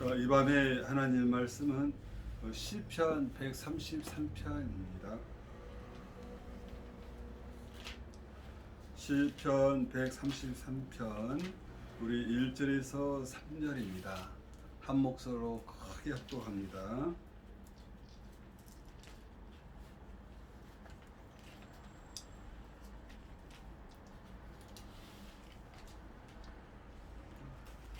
이 밤에 하나님 말씀은 시편 133편입니다. 시편 133편 우리 1절에서 3절입니다. 한 목소리로 크게 합독합니다.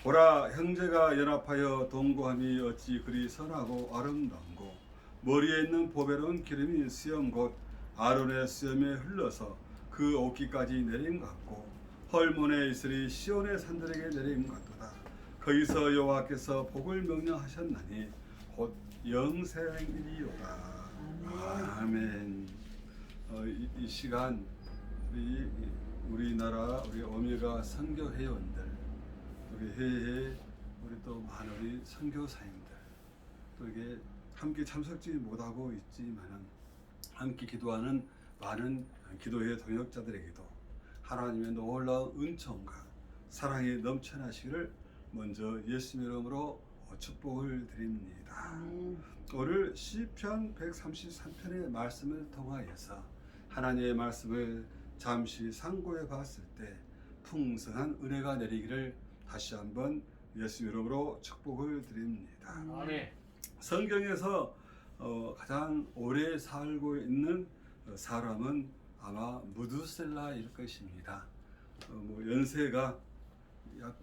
보라, 형제가 연합하여 동거함이 어찌 그리 선하고 아름다운고, 머리에 있는 보배로운 기름이 수염 곧 아론의 수염에 흘러서 그 옷깃까지 내림 같고, 헐몬의 이슬이 시온의 산들에게 내림 같도다. 거기서 여호와께서 복을 명령하셨나니 곧 영생이리로다. 아멘. 이 시간 우리나라 우리 오메가 선교 회원들, 우리 해외에 우리 또 많은 우리 선교사님들 또 이게 함께 참석지 못하고 있지만은 함께 기도하는 많은 기도회 동역자들에게도 하나님의 놀라운 은총과 사랑이 넘쳐나시기를 먼저 예수님의 이름으로 축복을 드립니다. 오늘 시편 133편의 말씀을 통하여서 하나님의 말씀을 잠시 상고해 봤을 때 풍성한 은혜가 내리기를 다시 한번 예수님 이름으로 축복을 드립니다. 아멘. 성경에서 가장 오래 살고 있는 사람은 아마 무두셀라일 것입니다. 연세가 약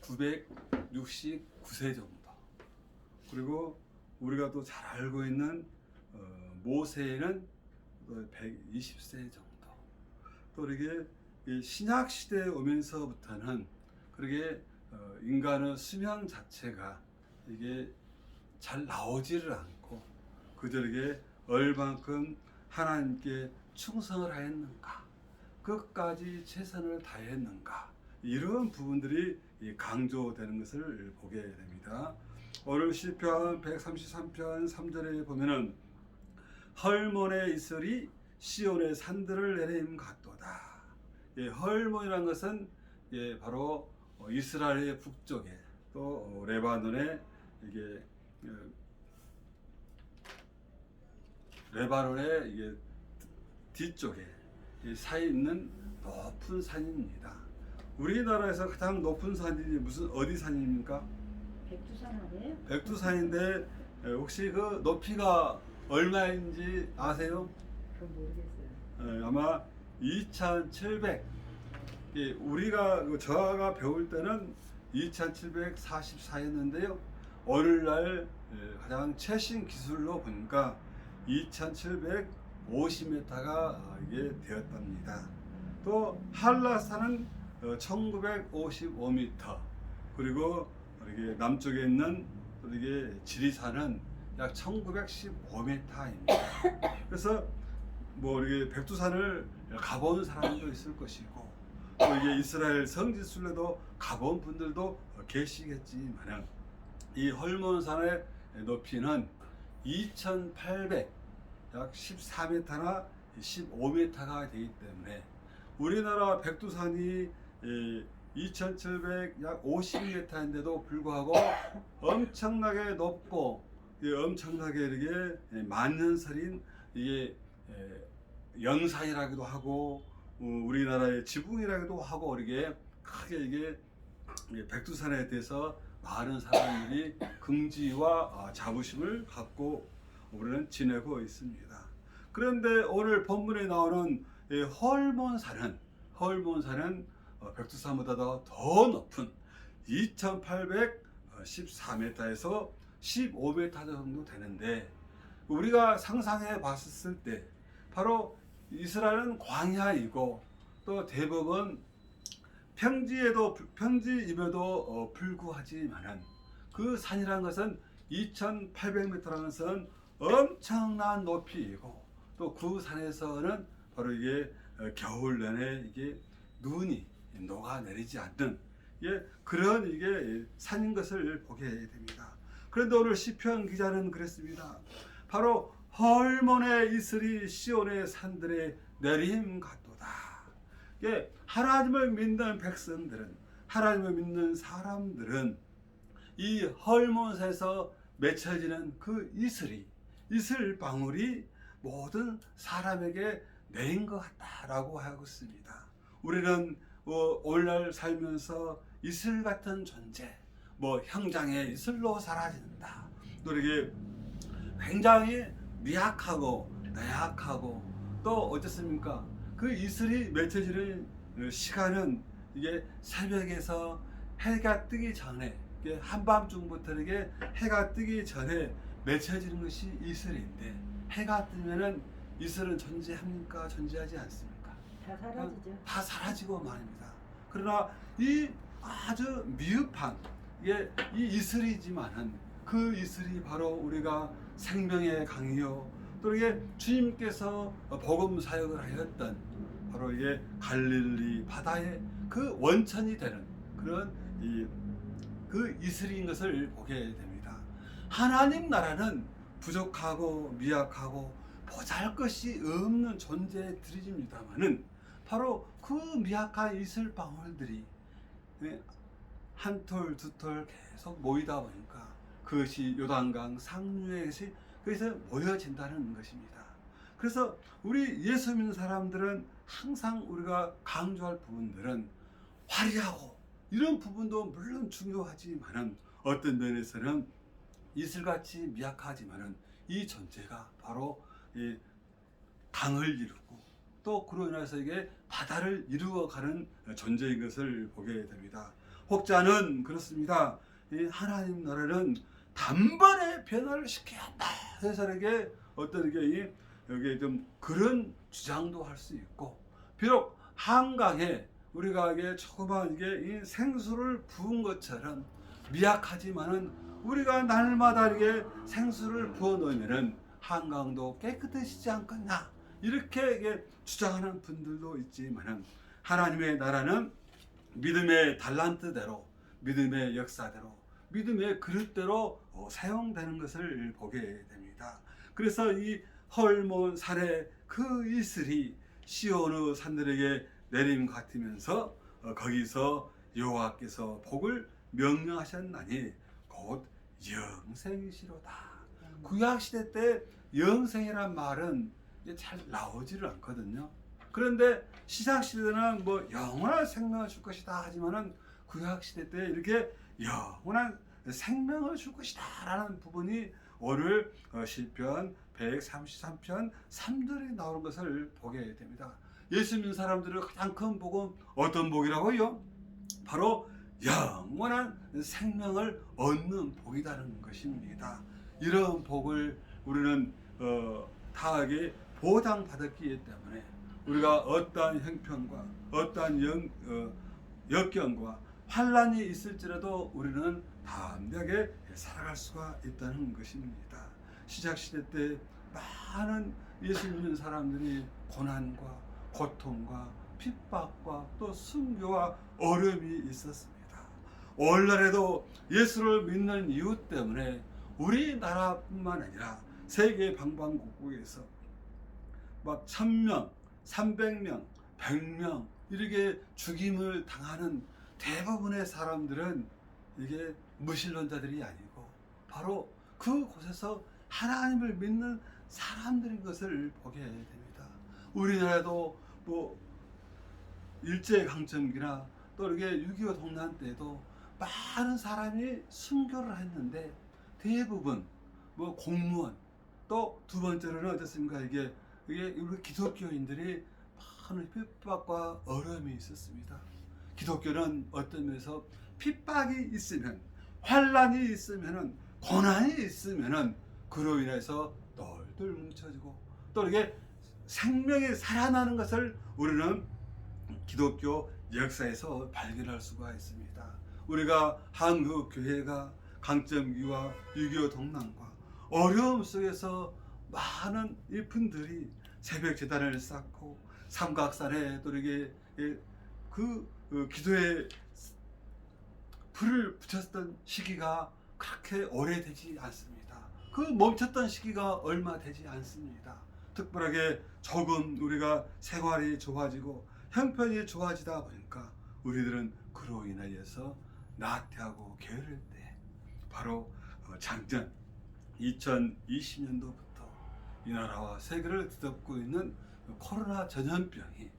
969세 정도. 그리고 우리가 또 잘 알고 있는 모세는 120세 정도. 또 이렇게 신약 시대에 오면서부터는 그러게 인간의 수명 자체가 이게 잘 나오지를 않고 그들에게 얼만큼 하나님께 충성을 하였는가, 끝까지 최선을 다했는가, 이런 부분들이 강조되는 것을 보게 됩니다. 오늘 시편 133편 3절에 보면은 헐몬의 이슬이 시온의 산들을 내림 같도다. 헐몬이라는 것은 바로 이스라엘의 북쪽에 또 레바논의 이게 레바논의 이게 뒤쪽에 사이 있는 높은 산입니다. 우리나라에서 가장 높은 산이 어디 산입니까? 백두산 아니에요? 백두산인데 혹시 그 높이가 얼마인지 아세요? 그건 모르겠어요. 아마 2,700. 우리가 저가 배울 때는 2,744였는데요. 오늘날 가장 최신 기술로 보니까 2,750m가 이게 되었답니다. 또 한라산은 1,955m. 그리고 이게 남쪽에 있는 이게 지리산은 약 1,915m입니다. 그래서 이게 백두산을 가본 사람도 있을 것이고, 또 이게 이스라엘 성지순례도 가본 분들도 계시겠지만, 이 헐몬산의 높이는 2,800, 약 14m나 15m가 되기 때문에 우리나라 백두산이 2,700, 약 50m인데도 불구하고 엄청나게 높고 엄청나게 이렇게 만년설인 이게 영산이라기도 하고 우리나라의 지붕이라기도 하고 이렇게 크게 이게 백두산에 대해서 많은 사람들이 긍지와 자부심을 갖고 우리는 지내고 있습니다. 그런데 오늘 본문에 나오는 헐몬산은 백두산보다 더 높은 2,814m에서 15m 정도 되는데, 우리가 상상해 봤을 때 바로 이스라엘은 광야이고 또 대부분 평지임에도 불구하지만은 그 산이라는 것은 2,800m라는 것은 엄청난 높이이고, 또 그 산에서는 바로 이게 겨울 내내 이게 눈이 녹아내리지 않는 그런 이게 산인 것을 보게 됩니다. 그런데 오늘 시편 기자는 그랬습니다. 바로 헐몬의 이슬이 시온의 산들에 내림 같도다. 하나님을 믿는 백성들은, 하나님을 믿는 사람들은 이 헐몬에서 맺혀지는 그 이슬 방울이 모든 사람에게 내린 것 같다라고 하고 있습니다. 우리는 오늘날 살면서 이슬 같은 존재, 형장의 이슬로 사라진다. 또 이게 굉장히 미약하고 나약하고 또 어떻습니까? 그 이슬이 맺혀지는 시간은 이게 새벽에서 해가 뜨기 전에, 이게 한밤중부터 이게 해가 뜨기 전에 맺혀지는 것이 이슬인데, 해가 뜨면은 이슬은 존재합니까? 존재하지 않습니까? 다 사라지죠. 다 사라지고 말입니다. 그러나 이 아주 미흡한 이 이슬이지만은 그 이슬이 바로 우리가 생명의 강이요, 또 이게 주님께서 복음 사역을 하였던 바로 이게 갈릴리 바다의 그 원천이 되는 그런 그 이슬인 것을 보게 됩니다. 하나님 나라는 부족하고 미약하고 보잘것이 없는 존재들입니다만은 바로 그 미약한 이슬 방울들이 한 톨, 두 톨 계속 모이다 보니까 그것이 요단강 상류에 그래서 모여진다는 것입니다. 그래서 우리 예수 믿는 사람들은 항상 우리가 강조할 부분들은 화려하고 이런 부분도 물론 중요하지만은 어떤 면에서는 이슬같이 미약하지만은 이 존재가 바로 이 강을 이루고 또 그로 인해서 이게 바다를 이루어가는 존재인 것을 보게 됩니다. 혹자는 그렇습니다. 이 하나님 나라는 단번에 변화를 시켜야 한다 해서 이게 어떤 게 여기에 좀 그런 주장도 할 수 있고, 비록 한강에 우리가 이게 조그만 이게 이 생수를 부은 것처럼 미약하지만은 우리가 날마다 이게 생수를 부어 놓으면은 한강도 깨끗해지지 않겠나, 이렇게 이게 주장하는 분들도 있지만은 하나님의 나라는 믿음의 달란트대로, 믿음의 역사대로, 믿음의 그릇대로 사용되는 것을 보게 됩니다. 그래서 이 헐몬 산의 그 이슬이 시온의 산들에게 내림 같으면서 거기서 여호와께서 복을 명령하셨나니 곧 영생이시로다. 구약시대 때 영생이란 말은 잘 나오지를 않거든요. 그런데 시작시대는 영원한 생명을 줄 것이다 하지만은 구약시대 때 이렇게 영원한 생명을 줄 것이다 라는 부분이 오늘 시편 133편 3절에 나오는 것을 보게 됩니다. 예수 믿는 사람들의 가장 큰 복은 어떤 복이라고요? 바로 영원한 생명을 얻는 복이라는 것입니다. 이런 복을 우리는 다하게 보장받았기 때문에 우리가 어떠한 형편과 어떠한 역경과 환란이 있을지라도 우리는 담대하게 살아갈 수가 있다는 것입니다. 시작시대 때 많은 예수 믿는 사람들이 고난과 고통과 핍박과 또 순교와 어려움이 있었습니다. 오늘날에도 예수를 믿는 이유 때문에 우리나라뿐만 아니라 세계 방방곡곡에서 1000명, 300명, 100명 이렇게 죽임을 당하는 대부분의 사람들은 이게 무신론자들이 아니고 바로 그곳에서 하나님을 믿는 사람들인 것을 보게 됩니다. 우리나라도 일제강점기나 또 이렇게 6.25 동란 때도 많은 사람이 순교를 했는데 대부분 공무원, 또 두 번째로는 어떻습니까? 이게 우리 기독교인들이 많은 핍박과 어려움이 있었습니다. 기독교는 어떤 면에서 핍박이 있으면, 환란이 있으면은, 고난이 있으면은 그로 인해서 똘똘 뭉쳐지고 또 이게 생명이 살아나는 것을 우리는 기독교 역사에서 발견할 수가 있습니다. 우리가 한국 교회가 강점기와 6.25 동란과 어려움 속에서 많은 이 분들이 새벽 제단을 쌓고 삼각산에 또 이렇게 기도에 불을 붙였던 시기가 그렇게 오래되지 않습니다. 그 멈췄던 시기가 얼마 되지 않습니다. 특별하게 조금 우리가 생활이 좋아지고 형편이 좋아지다 보니까 우리들은 그로 인하여서 나태하고 게으를 때 바로 작년 2020년도부터 이 나라와 세계를 뒤덮고 있는 코로나 전염병이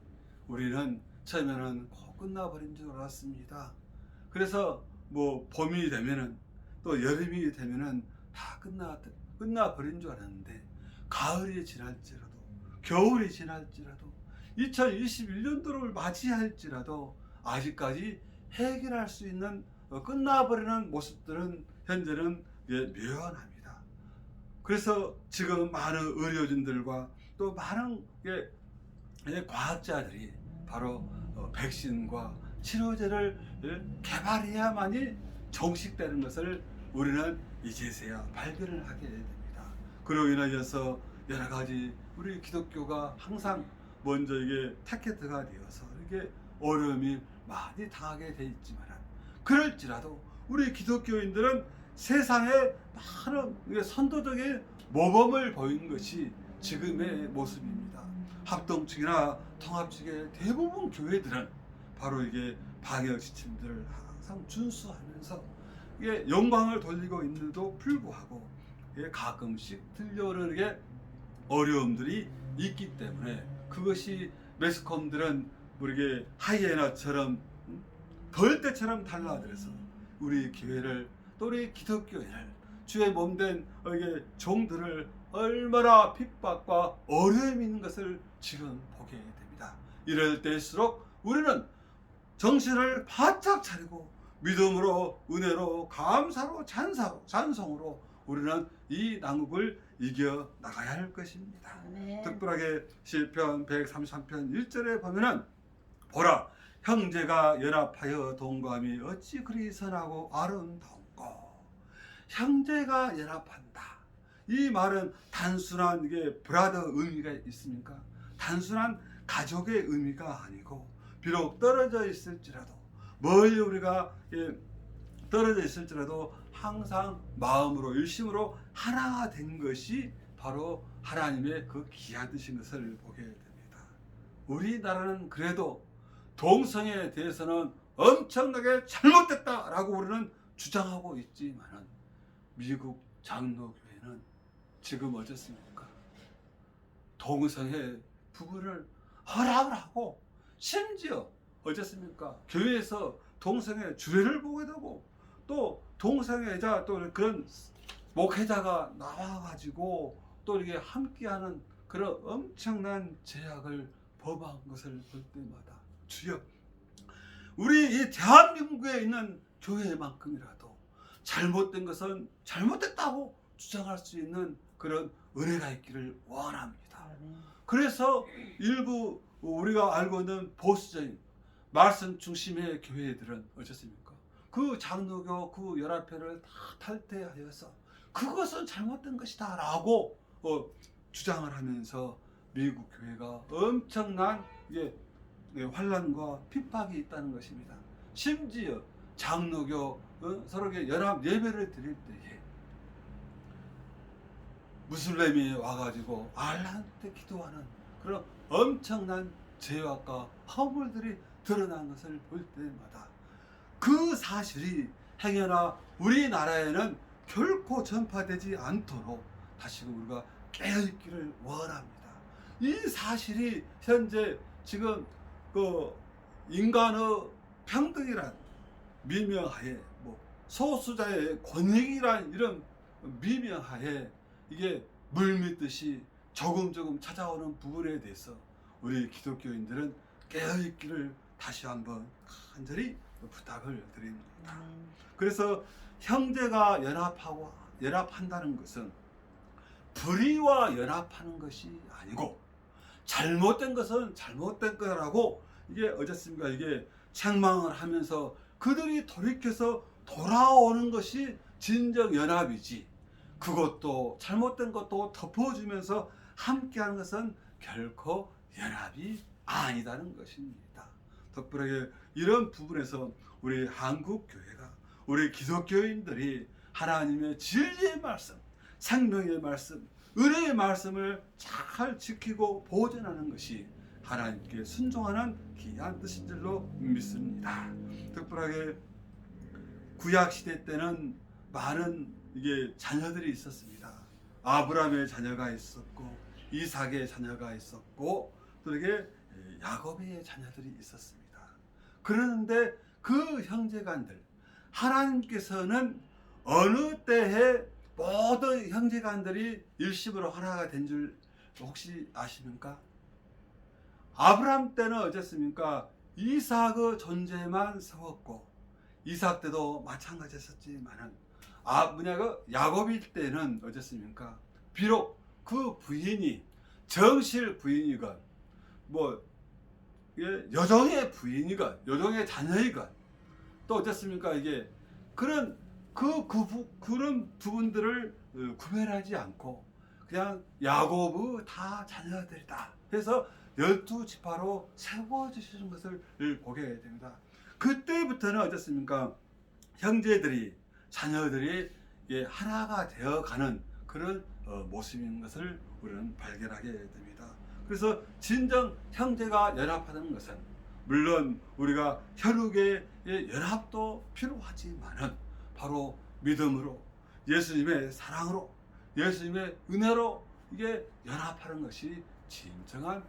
우리는 처음에는 꼭 끝나버린 줄 알았습니다. 그래서 뭐 봄이 되면은 또 여름이 되면은 다 끝나버린 줄 알았는데 가을이 지날지라도 겨울이 지날지라도 2021년도를 맞이할지라도 아직까지 해결할 수 있는 끝나버리는 모습들은 현재는 묘연합니다. 그래서 지금 많은 의료진들과 또 많은 과학자들이 바로 백신과 치료제를 개발해야만이 종식되는 것을 우리는 이제서야 발견을 하게 됩니다. 그로 인하여서 여러 가지 우리 기독교가 항상 먼저 이게 타겟가 되어서 이게 어려움이 많이 당하게 돼 있지만 그럴지라도 우리 기독교인들은 세상에 많은 선도적인 모범을 보인 것이 지금의 모습입니다. 합동측이나 통합측의 대부분 교회들은 바로 이게 방역 지침들을 항상 준수하면서 이게 영광을 돌리고 있는데도 불구하고 이게 가끔씩 들려오는 게 어려움들이 있기 때문에 그것이 매스컴들은 우리에게 하이에나처럼 벌떼처럼 달라들어서 우리 교회를 또 우리 기독교인을 주의 몸된 종들을 얼마나 핍박과 어려움이 있는 것을 지금 보게 됩니다. 이럴 때일수록 우리는 정신을 바짝 차리고 믿음으로 은혜로 감사로 찬송으로 우리는 이 난국을 이겨 나가야 할 것입니다. 네. 특별하게 시편 133편 1절에 보면은 보라 형제가 연합하여 동거함이 어찌 그리 선하고 아름다운고. 형제가 연합한다. 이 말은 단순한 이게 브라더 의미가 있습니까? 단순한 가족의 의미가 아니고 비록 떨어져 있을지라도 멀리 우리가 떨어져 있을지라도 항상 마음으로 일심으로 하나가 된 것이 바로 하나님의 그 귀한 뜻인 것을 보게 됩니다. 우리나라는 그래도 동성애에 대해서는 엄청나게 잘못됐다라고 우리는 주장하고 있지만은 미국 장로교회는 지금 어떻습니까? 동성애 부부를 허락을 하고 심지어 어쨌습니까? 교회에서 동성애 주례를 보게 되고 또 동성애자 또 그런 목회자가 나와가지고 또 이렇게 함께하는 그런 엄청난 제약을 범한 것을 볼 때마다 주여 우리 이 대한민국에 있는 교회만큼이라도 잘못된 것은 잘못됐다고 주장할 수 있는 그런 은혜가 있기를 원합니다. 그래서 일부 우리가 알고 있는 보수적인 말씀 중심의 교회들은 어떻습니까? 그 장로교 그 연합회를 다 탈퇴하여서 그것은 잘못된 것이다 라고 주장을 하면서 미국 교회가 엄청난 환란과 핍박이 있다는 것입니다. 심지어 장로교 서로 연합 예배를 드릴 때에 무슬림이 와가지고 알라한테 기도하는 그런 엄청난 죄악과 허물들이 드러난 것을 볼 때마다 그 사실이 행여나 우리나라에는 결코 전파되지 않도록 다시금 우리가 깨어있기를 원합니다. 이 사실이 현재 지금 그 인간의 평등이란 미명하에 소수자의 권익이란 이런 미명하에 이게 물밀듯이 조금 찾아오는 부분에 대해서 우리 기독교인들은 깨어있기를 다시 한번 간절히 부탁을 드립니다. 그래서 형제가 연합한다는 것은 불의와 연합하는 것이 아니고 잘못된 것은 잘못된 거라고 이게 어쨌습니까? 이게 책망을 하면서 그들이 돌이켜서 돌아오는 것이 진정 연합이지. 그것도 잘못된 것도 덮어주면서 함께하는 것은 결코 연합이 아니다는 것입니다. 덕분에 이런 부분에서 우리 한국 교회가 우리 기독교인들이 하나님의 진리의 말씀, 생명의 말씀, 은혜의 말씀을 잘 지키고 보존하는 것이 하나님께 순종하는 귀한 뜻인 줄로 믿습니다. 특별하게 구약 시대 때는 많은 이게 자녀들이 있었습니다. 아브라함의 자녀가 있었고 이삭의 자녀가 있었고 또 이게 야곱의 자녀들이 있었습니다. 그런데 그 형제간들 하나님께서는 어느 때에 모든 형제간들이 일심으로 하나가 된 줄 혹시 아십니까? 아브라함 때는 어쨌습니까? 이삭의 존재만 세웠고 이삭 때도 마찬가지였었지만은 그 야곱일 때는 어쨌습니까? 비록 그 부인이 정실 부인이건 뭐 여종의 부인이건 여종의 자녀이건 또 어쨌습니까? 이게 그런 그런 부분들을 구별하지 않고 그냥 야곱의 다 자녀들이다. 그래서 12지파로 세워주시는 것을 보게 됩니다. 그때부터는 어떻습니까? 형제들이 자녀들이 하나가 되어가는 그런 모습인 것을 우리는 발견하게 됩니다. 그래서 진정 형제가 연합하는 것은 물론 우리가 혈육의 연합도 필요하지만은 바로 믿음으로 예수님의 사랑으로 예수님의 은혜로 이게 연합하는 것이 진정한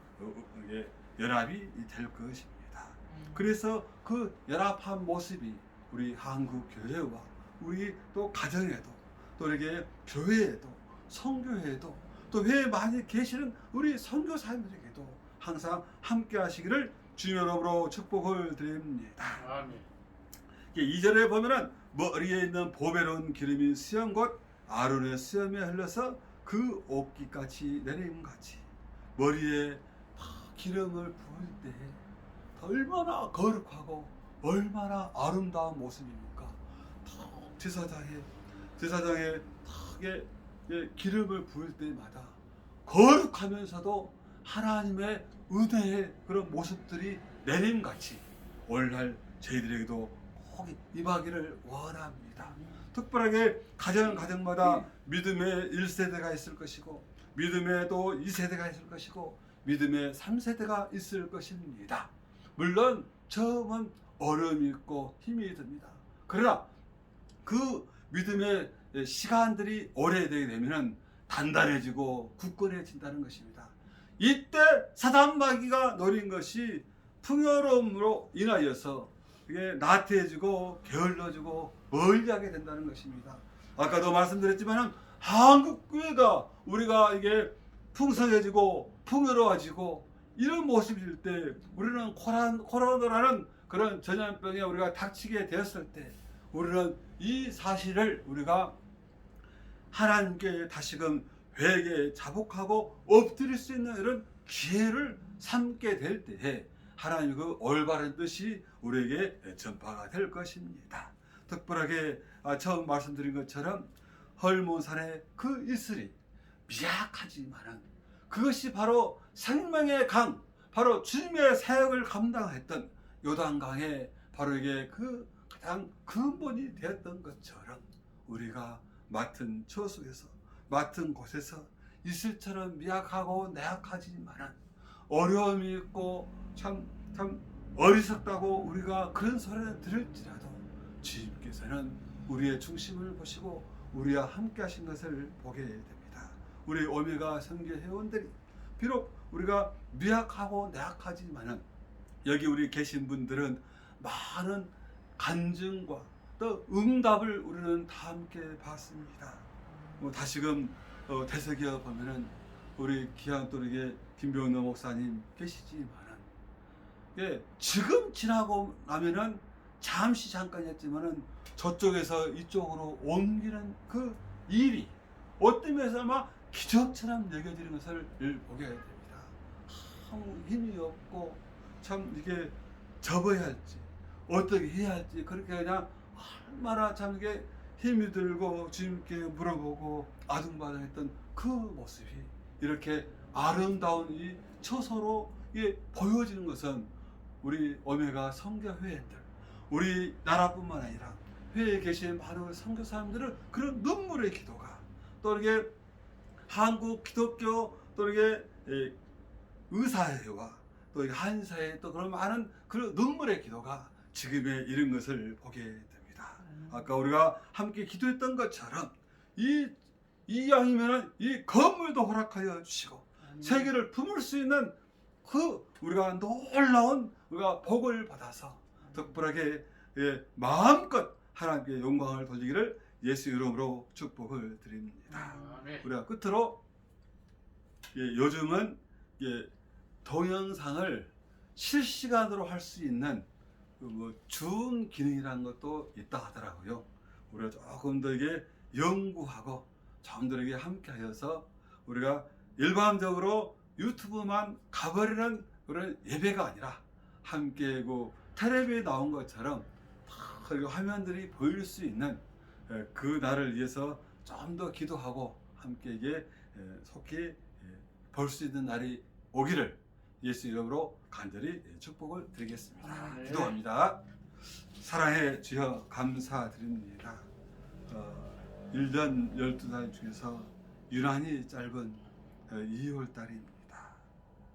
연합이 될 것입니다. 그래서 그 연합한 모습이 우리 한국 교회와 우리 또 가정에도 또 이렇게 교회에도 선교회에도 또 회에 많이 계시는 우리 선교사님들에게도 항상 함께 하시기를 주님의 이름으로 축복을 드립니다. 아멘. 2절에 보면은 머리에 있는 보배로운 기름이 수염 곧 아론의 수염에 흘러서 그 옷깃같이 내림같이 머리에 기름을 부을 때 얼마나 거룩하고 얼마나 아름다운 모습입니까? 제사장에 기름을 부을 때마다 거룩하면서도 하나님의 은혜의 그런 모습들이 내림같이 오늘날 저희들에게도 꼭 임하기를 원합니다. 특별하게 가정마다 믿음의 1세대가 있을 것이고 믿음의 또 2세대가 있을 것이고 믿음의 3세대가 있을 것입니다. 물론 처음은 어려움이 있고 힘이 듭니다. 그러나 그 믿음의 시간들이 오래되게 되면 단단해지고 굳건해진다는 것입니다. 이때 사단마귀가 노린 것이 풍요로움으로 인하여서 이게 나태해지고 게을러지고 멀리하게 된다는 것입니다. 아까도 말씀드렸지만 한국 교회가 우리가 이게 풍성해지고 풍요로워지고 이런 모습일 때 우리는 코로나라는 그런 전염병에 우리가 닥치게 되었을 때 우리는 이 사실을 우리가 하나님께 다시금 회개 자복하고 엎드릴 수 있는 이런 기회를 삼게 될 때에 하나님의 그 올바른 뜻이 우리에게 전파가 될 것입니다. 특별하게 처음 말씀드린 것처럼 헐몬산의 그 이슬이 미약하지만은 그것이 바로 생명의 강, 바로 주님의 사역을 감당했던 요단강에 바로 이게 그 가장 근본이 되었던 것처럼 우리가 맡은 처소에서 맡은 곳에서 이슬처럼 미약하고 나약하지만은 어려움이 있고 참 어리석다고 우리가 그런 소리를 들을지라도 주님께서는 우리의 중심을 보시고 우리와 함께 하신 것을 보게 됩니다. 우리 오메가 선교 회원들이 비록 우리가 미약하고 나약하지만은 여기 우리 계신 분들은 많은 간증과 또 응답을 우리는 다 함께 받습니다. 다시금 되새겨 보면은 우리 귀한 또 이게 김병노 목사님 계시지만은 지금 지나고 나면은 잠깐이었지만은 저쪽에서 이쪽으로 옮기는 그 일이 어떤 면에서 아마 기적처럼 여겨지는 것을 보게 됩니다. 아무 힘이 없고 참 이게 접어야 할지 어떻게 해야 할지 그렇게 그냥 얼마나 참 이게 힘이 들고 주님께 물어보고 아둥바둥했던 그 모습이 이렇게 아름다운 이 처소로 보여지는 것은 우리 오메가 선교회원들 우리 나라뿐만 아니라 회에 계신 많은 선교사님들은 그런 눈물의 기도가 또 이렇게 한국 기독교 또 이렇게 의사회와 또 한사회 또 그런 많은 그런 눈물의 기도가 지금에 이른 것을 보게 됩니다. 아까 우리가 함께 기도했던 것처럼 이 양이면은 이 건물도 허락하여 주시고 세계를 품을 수 있는 그 우리가 놀라운 우리가 복을 받아서 덕분하게 마음껏 하나님께 영광을 돌리기를 예수 이름으로 축복을 드립니다. 우리가 끝으로 요즘은 동영상을 실시간으로 할 수 있는 줌 기능이라는 것도 있다 하더라고요. 우리가 조금 더 이게 연구하고 점들에게 함께하여서 우리가 일반적으로 유튜브만 가버리는 그런 예배가 아니라 함께 그 텔레비에 나온 것처럼 다 화면들이 보일 수 있는 그 날을 위해서 좀 더 기도하고 함께 이게 속히 볼 수 있는 날이 오기를 예수 이름으로 간절히 축복을 드리겠습니다. 기도합니다. 사랑해 주여 감사드립니다. 1년 12달 중에서 유난히 짧은 2월 달입니다.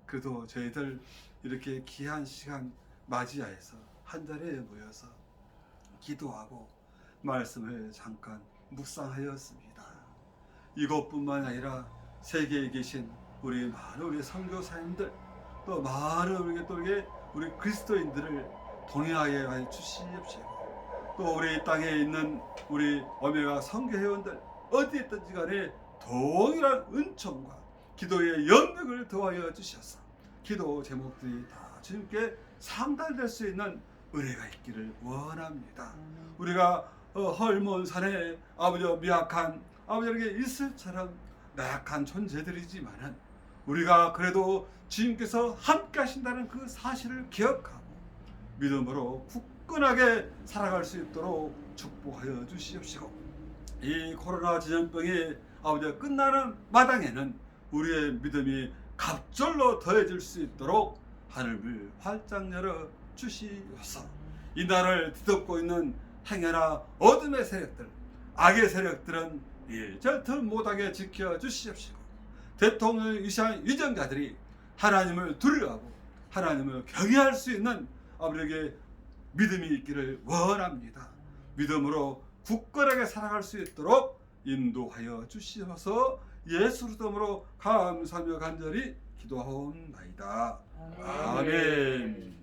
그래도 저희들 이렇게 귀한 시간 맞이하여서 한 자리에 모여서 기도하고 말씀을 잠깐 묵상하였습니다. 이것뿐만 아니라 세계에 계신 우리 많은 우리 선교사님들 또 많은 우리 그리스도인들을 동행하게 주시옵시고 또 우리 땅에 있는 우리 오메가 선교회원들 어디에 있든지 간에 동일한 은총과 기도의 영역을 더하여 주셔서 기도 제목들이 다 주님께 상달될 수 있는 은혜가 있기를 원합니다. 우리가 헐몬 산에 아버지 미약한 아버지에게 이슬처럼 나약한 존재들이지만은 우리가 그래도 주님께서 함께 하신다는 그 사실을 기억하고 믿음으로 굳건하게 살아갈 수 있도록 축복하여 주시옵시고 이 코로나 전염병이 아버지가 끝나는 마당에는 우리의 믿음이 갑절로 더해질 수 있도록 하늘을 활짝 열어 주시옵소서. 이 나라를 뒤덮고 있는 행여나 어둠의 세력들 악의 세력들은 일절터 못하게 지켜 주시옵시고 대통령 이상 위정자들이 하나님을 두려워하고 하나님을 경외할 수 있는 아버지에게 믿음이 있기를 원합니다. 믿음으로 굳건하게 살아갈 수 있도록 인도하여 주시옵소서. 예수 그리스도로 감사하며 간절히 기도하옵나이다. 아멘.